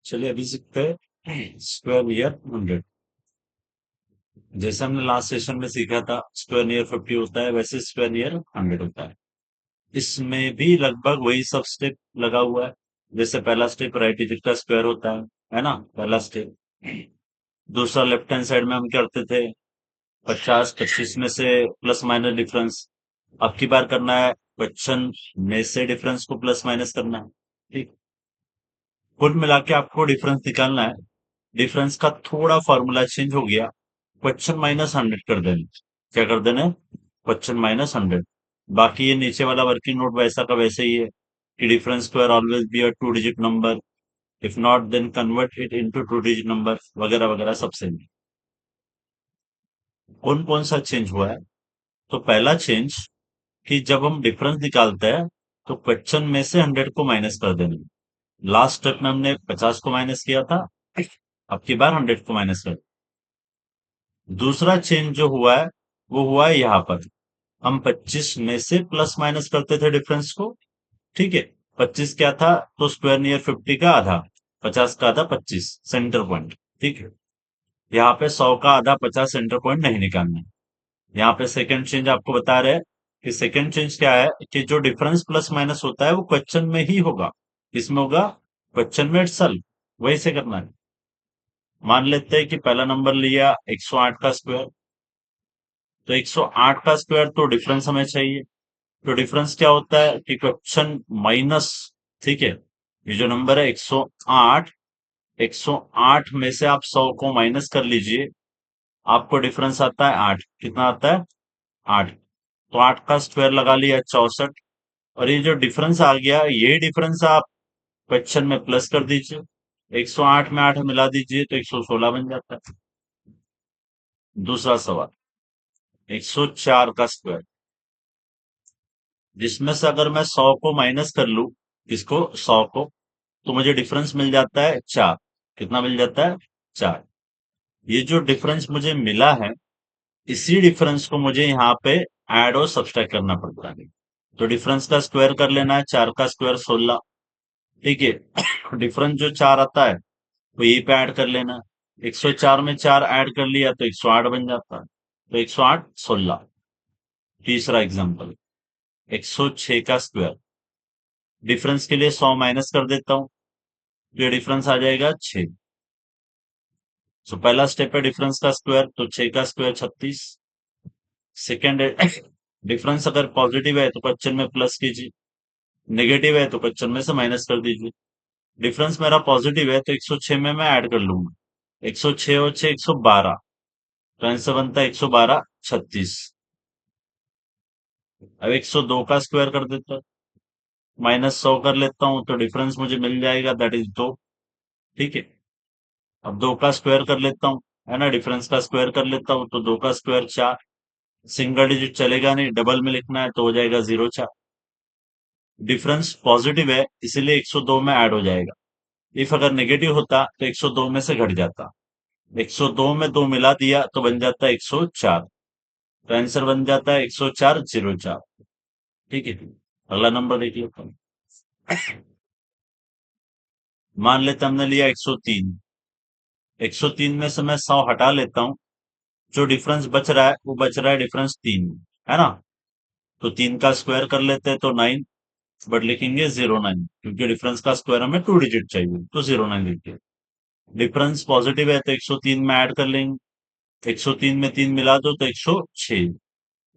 चलिए अभी सीखते हैं स्क्वायर नियर 100। जैसे हमने लास्ट सेशन में सीखा था स्क्वायर नियर 50 होता है, वैसे स्क्वायर नियर 100 होता है। इसमें भी लगभग वही सब स्टेप लगा हुआ है। जैसे पहला स्टेप राइट डिजिट का स्क्वायर होता है ना, पहला स्टेप। दूसरा लेफ्ट हैंड साइड में हम करते थे 50 25 में से प्लस माइनस डिफरेंस। अब की बार करना है क्वेश्चन में से डिफरेंस को प्लस माइनस करना है। ठीक। कुल मिला के आपको डिफरेंस निकालना है। डिफरेंस का थोड़ा फॉर्मूला चेंज हो गया। क्वेश्चन माइनस 100 कर देना। क्या कर देना? Question minus 100। बाकी ये नीचे वाला वर्किंग नोट वैसा का वैसे ही है कि difference square always be a two digit number, if not then convert it into two digit number, वगैरह वगैरह सब सेम। कौन कौन सा चेंज हुआ है? तो पहला चेंज कि जब हम डिफरेंस निकालते हैं तो क्वेश्चन में से 100 को माइनस कर देना। लास्ट स्टेप में हमने 50 को माइनस किया था, अब की बार 100 को माइनस कर। दूसरा चेंज जो हुआ है वो हुआ है यहाँ पर। हम 25 में से प्लस माइनस करते थे डिफरेंस को। ठीक है। 25 क्या था? तो स्क्वायर नियर 50 का आधा, 50 का आधा 25 सेंटर पॉइंट। ठीक है। यहाँ पे 100 का आधा 50 सेंटर पॉइंट नहीं निकालना है। यहाँ पे सेकंड चेंज आपको बता रहे हैं कि सेकंड चेंज क्या है कि जो डिफरेंस प्लस माइनस होता है वो क्वेश्चन में ही होगा। इसमें होगा क्वेश्चन में इटसेल्फ। वही से करना है। मान लेते हैं कि पहला नंबर लिया 108 का स्क्वायर। तो 108 का स्क्वायर तो डिफरेंस हमें चाहिए। तो डिफरेंस क्या होता है कि क्वेश्चन माइनस। ठीक है। ये जो नंबर है 108, 108 में से आप 100 को माइनस कर लीजिए। आपको डिफरेंस आता है 8। कितना आता है? 8। तो 8 का स्क्वायर लगा लिया 64। और ये जो डिफरेंस आ गया ये डिफरेंस आप क्वेश्चन में प्लस कर दीजिए। 108 में 8 मिला दीजिए तो 116 बन जाता है। दूसरा सवाल 104 का स्क्वायर, जिसमें से अगर मैं 100 को माइनस कर लूं, इसको 100 को, तो मुझे डिफरेंस मिल जाता है 4। कितना मिल जाता है? 4। ये जो डिफरेंस मुझे मिला है इसी डिफरेंस को मुझे यहाँ पे ऐड और सब्सट्रैक्ट करना पड़ता है। तो डिफरेंस का स्क्वायर कर लेना है, 4 का स्क्वायर 16। ठीक है। डिफरेंस जो 4 आता है वो यहीं पे ऐड कर लेना। 104 में 4 ऐड कर लिया तो 108 बन जाता है। तो 108 16। तीसरा एग्जांपल 106 का स्क्वायर। डिफरेंस के लिए 100 माइनस कर देता हूँ तो ये डिफरेंस आ जाएगा 6। तो पहला स्टेप है डिफरेंस का स्क्वायर, तो 6 का स्क्वायर 36। सेकेंड है डिफरेंस अगर पॉजिटिव है तो क्वेश्चन में प्लस कीजिए, नेगेटिव है तो क्वेश्चन में से माइनस कर दीजिए। डिफरेंस मेरा पॉजिटिव है तो 106 में मैं ऐड कर लूंगा। 106 और 6 112। तो आंसर बनता है 112 36। अब 102 का स्क्वायर कर देता हूँ, माइनस 100 कर लेता हूँ तो डिफरेंस मुझे मिल जाएगा, दैट इज 2। ठीक है। अब 2 का स्क्वायर कर लेता हूँ, है ना, डिफरेंस का स्क्वायर कर लेता हूँ तो 2 का स्क्वायर 4। सिंगल डिजिट चलेगा नहीं, डबल में लिखना है तो हो जाएगा 0 4। डिफरेंस पॉजिटिव है इसीलिए 102 में ऐड हो जाएगा। इफ अगर नेगेटिव होता तो 102 में से घट जाता। 102 में 2 मिला दिया तो बन जाता है 104। तो आंसर बन जाता है 104 04। ठीक है। अगला नंबर देख लेता हूँ। मान लेते हमने लिया 103। 103 में से मैं 100 हटा लेता हूँ। जो डिफरेंस बच रहा है वो बच रहा है डिफरेंस 3, है ना। तो 3 का स्क्वायर कर लेते हैं तो 9। बट लिखेंगे 09 क्योंकि डिफरेंस का स्क्वायर हमें टू डिजिट चाहिए, तो 09 लिखिए। डिफरेंस पॉजिटिव है तो 103 में ऐड कर लेंगे। 103 में 3 मिला दो तो 106।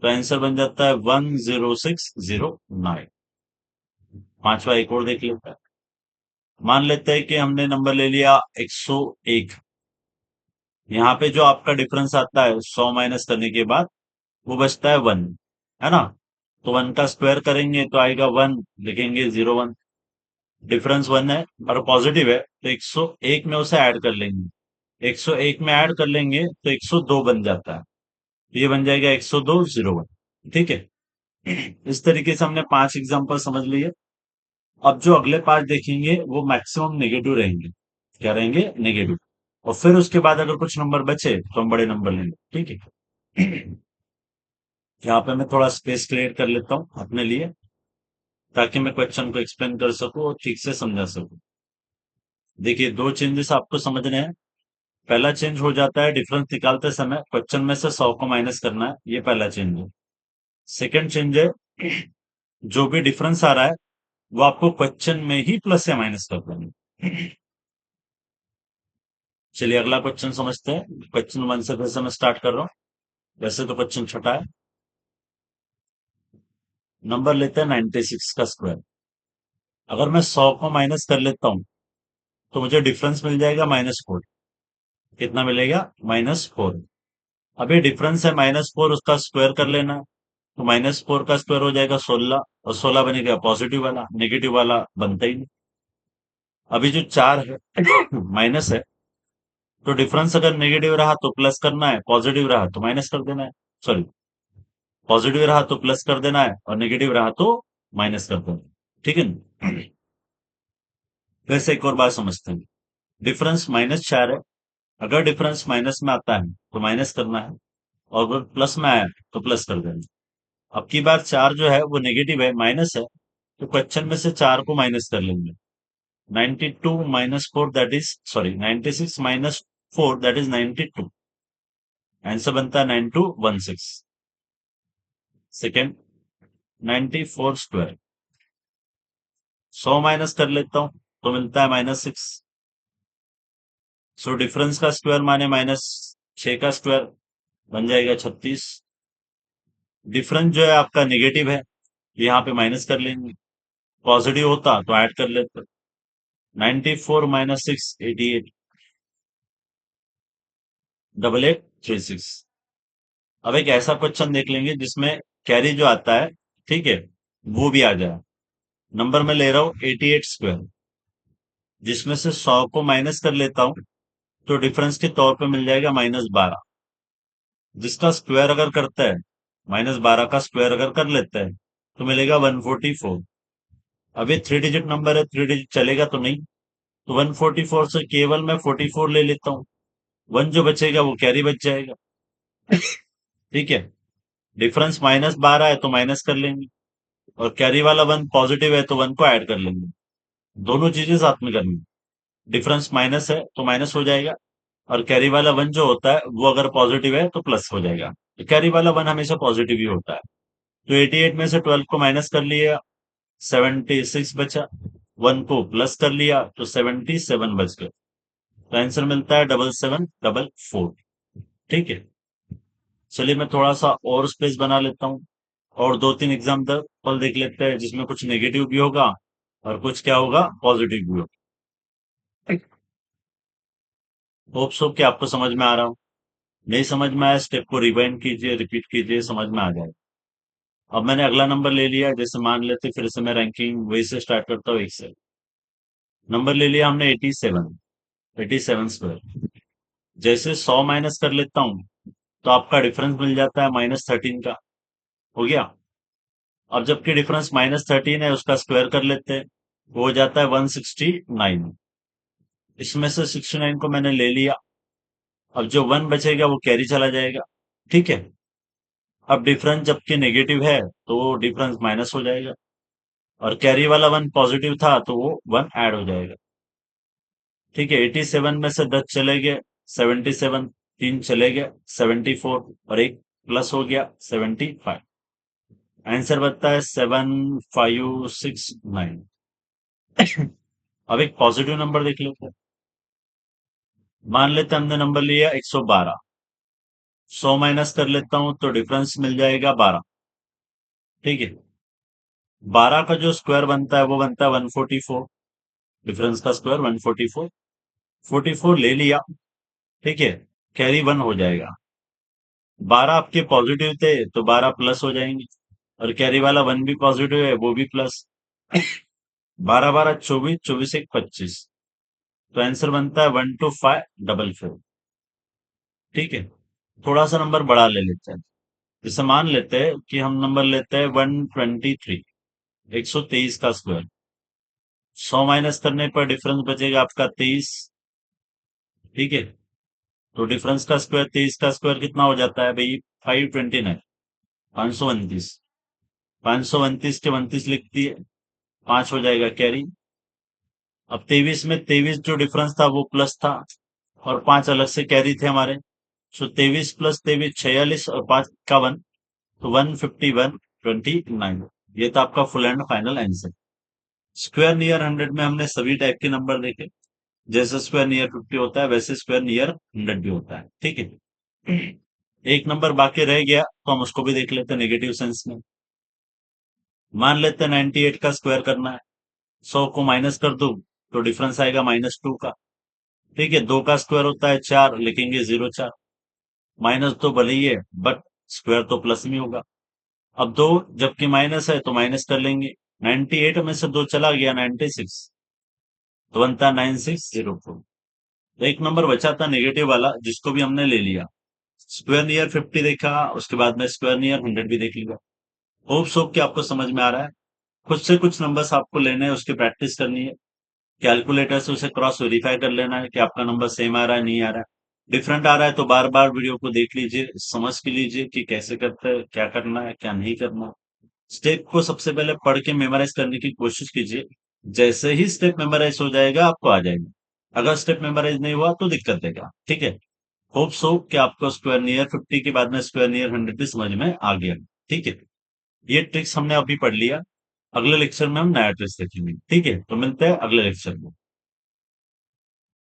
तो आंसर बन जाता है 10609। पांचवा एक और देख लेते हैं। मान लेते हैं कि हमने नंबर ले लिया 101। यहाँ पे जो आपका डिफरेंस आता है 100 माइनस करने के बाद वो बचता है 1, है ना। तो 1 का स्क्वायर करेंगे तो आएगा 1, लिखेंगे 01। डिफरेंस 1 है और पॉजिटिव है तो 101 में उसे ऐड कर लेंगे। 101 में ऐड कर लेंगे तो 102 बन जाता है। ये बन जाएगा 102 01। ठीक है। इस तरीके से हमने 5 एग्जांपल समझ लिए। अब जो अगले 5 देखेंगे वो मैक्सिमम नेगेटिव रहेंगे। क्या रहेंगे? नेगेटिव। और फिर उसके बाद अगर कुछ नंबर बचे तो हम बड़े नंबर लेंगे। ठीक है। यहाँ पे मैं थोड़ा स्पेस क्रिएट कर लेता हूँ अपने लिए, ताकि मैं क्वेश्चन को एक्सप्लेन कर सकूं और ठीक से समझा सकूं। देखिए, दो चेंजेस आपको समझने हैं। पहला चेंज हो जाता है डिफरेंस निकालते समय क्वेश्चन में से 100 को माइनस करना है, ये पहला चेंज है। सेकंड चेंज है, जो भी डिफरेंस आ रहा है वो आपको क्वेश्चन में ही प्लस या माइनस कर देना है। चलिए अगला क्वेश्चन समझते हैं। क्वेश्चन वन से फिर से मैं स्टार्ट कर रहा हूँ। वैसे तो क्वेश्चन छोटा है। नंबर लेते हैं 96 का स्क्वायर। अगर मैं 100 को माइनस कर लेता हूँ तो मुझे डिफरेंस मिल जाएगा -4। कितना मिलेगा? -4। अभी डिफरेंस है -4, उसका स्क्वायर कर लेना है। तो -4 का स्क्वायर हो जाएगा 16, और 16 बनेगा पॉजिटिव वाला, नेगेटिव वाला बनता ही नहीं। अभी जो 4 है माइनस है, तो डिफरेंस अगर नेगेटिव रहा तो प्लस करना है, पॉजिटिव रहा तो माइनस कर देना है। सॉरी, पॉजिटिव रहा तो प्लस कर देना है और नेगेटिव रहा तो माइनस कर देना है। ठीक है ना? वैसे एक और बात समझते हैं। डिफरेंस -4 है। अगर डिफरेंस माइनस में आता है तो माइनस करना है, और अगर प्लस में आया तो प्लस कर देना है। अब की बार 4 जो है वो नेगेटिव है, माइनस है, तो क्वेश्चन में से 4 को माइनस कर लेंगे। 92 minus 4 that is, sorry, 96 minus 4 that is 92। Answer बनता है 9216। Second, 94 square. 100 माइनस कर लेता हूँ तो मिलता है -6। सो डिफरेंस का स्क्वायर माने -6 का स्क्वायर, बन जाएगा 36। डिफरेंस जो है आपका नेगेटिव है, यहाँ पे माइनस कर लेंगे। पॉजिटिव होता तो ऐड कर लेते। 94 माइनस 6 88, 8836। अब एक ऐसा क्वेश्चन देख लेंगे जिसमें कैरी जो आता है, ठीक है, वो भी आ जाए। नंबर मैं ले रहा हूँ 88 स्क्वायर, जिसमें से 100 को माइनस कर लेता हूँ तो डिफरेंस के तौर पे मिल जाएगा -12। जिसका स्क्वायर अगर करता है, -12 का स्क्वायर अगर कर लेता है तो मिलेगा 144। अब ये 3 डिजिट नंबर है, 3 डिजिट चलेगा तो नहीं, तो 144 से केवल मैं 44 ले लेता हूँ। 1 जो बचेगा वो कैरी बच जाएगा। ठीक है, डिफरेंस -12 है तो माइनस कर लेंगे, और कैरी वाला 1 पॉजिटिव है तो 1 को ऐड कर लेंगे। दोनों चीजें साथ में करनी। डिफरेंस माइनस है तो माइनस हो जाएगा, और कैरी वाला 1 जो होता है वो अगर पॉजिटिव है तो प्लस हो जाएगा। तो कैरी वाला 1 हमेशा पॉजिटिव ही होता है। तो 88 में से 12 को माइनस कर लिया, 76 बचा। 1 को प्लस कर लिया तो 77 बच गए। तो आंसर मिलता है 7744। ठीक है, चलिए मैं थोड़ा सा और स्पेस बना लेता हूँ, और दो तीन एग्जाम्पल देख लेते हैं जिसमें कुछ नेगेटिव भी होगा और कुछ क्या होगा, पॉजिटिव भी होगा। होप सो कि आपको समझ में आ रहा हो। नहीं समझ में आया, स्टेप को रिवाइंड कीजिए, रिपीट कीजिए, समझ में आ जाए। अब मैंने अगला नंबर ले लिया, जैसे मान लेते फिर से मैं रैंकिंग वही से स्टार्ट करता हूँ, एक से। नंबर ले लिया हमने 87, 87 स्क्वायर। जैसे 100 माइनस कर लेता हूँ तो आपका डिफरेंस मिल जाता है -13 का। हो गया। अब जबकि डिफरेंस -13 है, उसका स्क्वायर कर लेते हैं, वो हो जाता है 169। इसमें से 69 को मैंने ले लिया। अब जो 1 बचेगा वो कैरी चला जाएगा। ठीक है, अब डिफरेंस जबकि नेगेटिव है तो वो डिफरेंस माइनस हो जाएगा, और कैरी वाला 1 पॉजिटिव था तो वो 1 ऐड हो जाएगा। ठीक है, 87 में से 10 चले गए, 77, 3 चले गए, 74, और एक प्लस हो गया 75। आंसर बनता है 7569। अब एक पॉजिटिव नंबर देख लेते हैं। मान लेते हैं हमने नंबर लिया 112। 100 माइनस कर लेता हूं तो डिफरेंस मिल जाएगा 12। ठीक है, 12 का जो स्क्वायर बनता है वो बनता है 144। डिफरेंस का स्क्वायर 144। 44 ले लिया। ठीक है, कैरी 1 हो जाएगा। 12 आपके पॉजिटिव थे तो 12 प्लस हो जाएंगे, और कैरी वाला 1 भी पॉजिटिव है, वो भी प्लस। 12 12 24, 24 1 25। तो आंसर बनता है 12544। ठीक है, थोड़ा सा नंबर बढ़ा ले लेते हैं। जैसे मान लेते हैं कि हम नंबर लेते हैं 123, 123 का स्क्वायर। 100 माइनस करने पर डिफरेंस बचेगा आपका 23। ठीक है, तो डिफरेंस का स्क्वायर, 23 का स्क्वायर कितना हो जाता है भाई? 529, 529। 529 के 29 लिख दिए, 5 हो जाएगा कैरी, अब 23 में 23 जो डिफरेंस था वो प्लस था, और 5 अलग से कैरी थे हमारे। सो 23 प्लस 23 46, और 5 51, तो 151 29। ये था आपका full and final answer. Square near 100 में हमने सभी टाइप के नंबर देखे। जैसे स्क्वायर नियर 50 होता है वैसे स्क्वायर नियर 100 भी होता है, ठीक है। एक नंबर बाकी रह गया, तो हम उसको भी देख लेते हैं नेगेटिव सेंस में। मान लेते हैं 98 का स्क्वायर करना है। 100 को माइनस कर दो तो डिफरेंस आएगा -2 का। ठीक है, 2 का स्क्वायर होता है 4, लिखेंगे 0 4। माइनस तो भले ही है, बट स्क्वायर तो प्लस में होगा। अब 2 जबकि माइनस है तो माइनस कर लेंगे। 98 में से 2 चला गया 96, तो बनता 9604। तो एक नंबर बचा था नेगेटिव वाला, जिसको भी हमने ले लिया। स्क्वायर नियर 50 देखा, उसके बाद में स्क्वायर नियर 100 भी देख लिया। होप्स होप कि आपको समझ में आ रहा है। खुद से कुछ नंबर्स आपको लेने हैं, उसकी प्रैक्टिस करनी है। कैलकुलेटर से उसे क्रॉस वेरीफाई कर लेना है कि आपका नंबर सेम आ रहा है नहीं आ रहा है। डिफरेंट आ रहा है तो बार बार वीडियो को देख लीजिए, समझ के लीजिए कि कैसे करते हैं, क्या करना है क्या नहीं करना। स्टेप को सबसे पहले पढ़ के मेमोराइज करने की कोशिश कीजिए। जैसे ही स्टेप मेमोराइज हो जाएगा आपको आ जाएगा। अगर स्टेप मेमोराइज नहीं हुआ तो दिक्कत देगा, ठीक है। होप सो कि आपको स्क्वायर नियर 50 के बाद में स्क्वायर नियर 100 भी समझ में आ गया, ठीक है। ये ट्रिक्स हमने अभी पढ़ लिया। अगले लेक्चर में हम नया ट्रिक्स देखेंगे, ठीक है। तो मिलते हैं अगले लेक्चर में।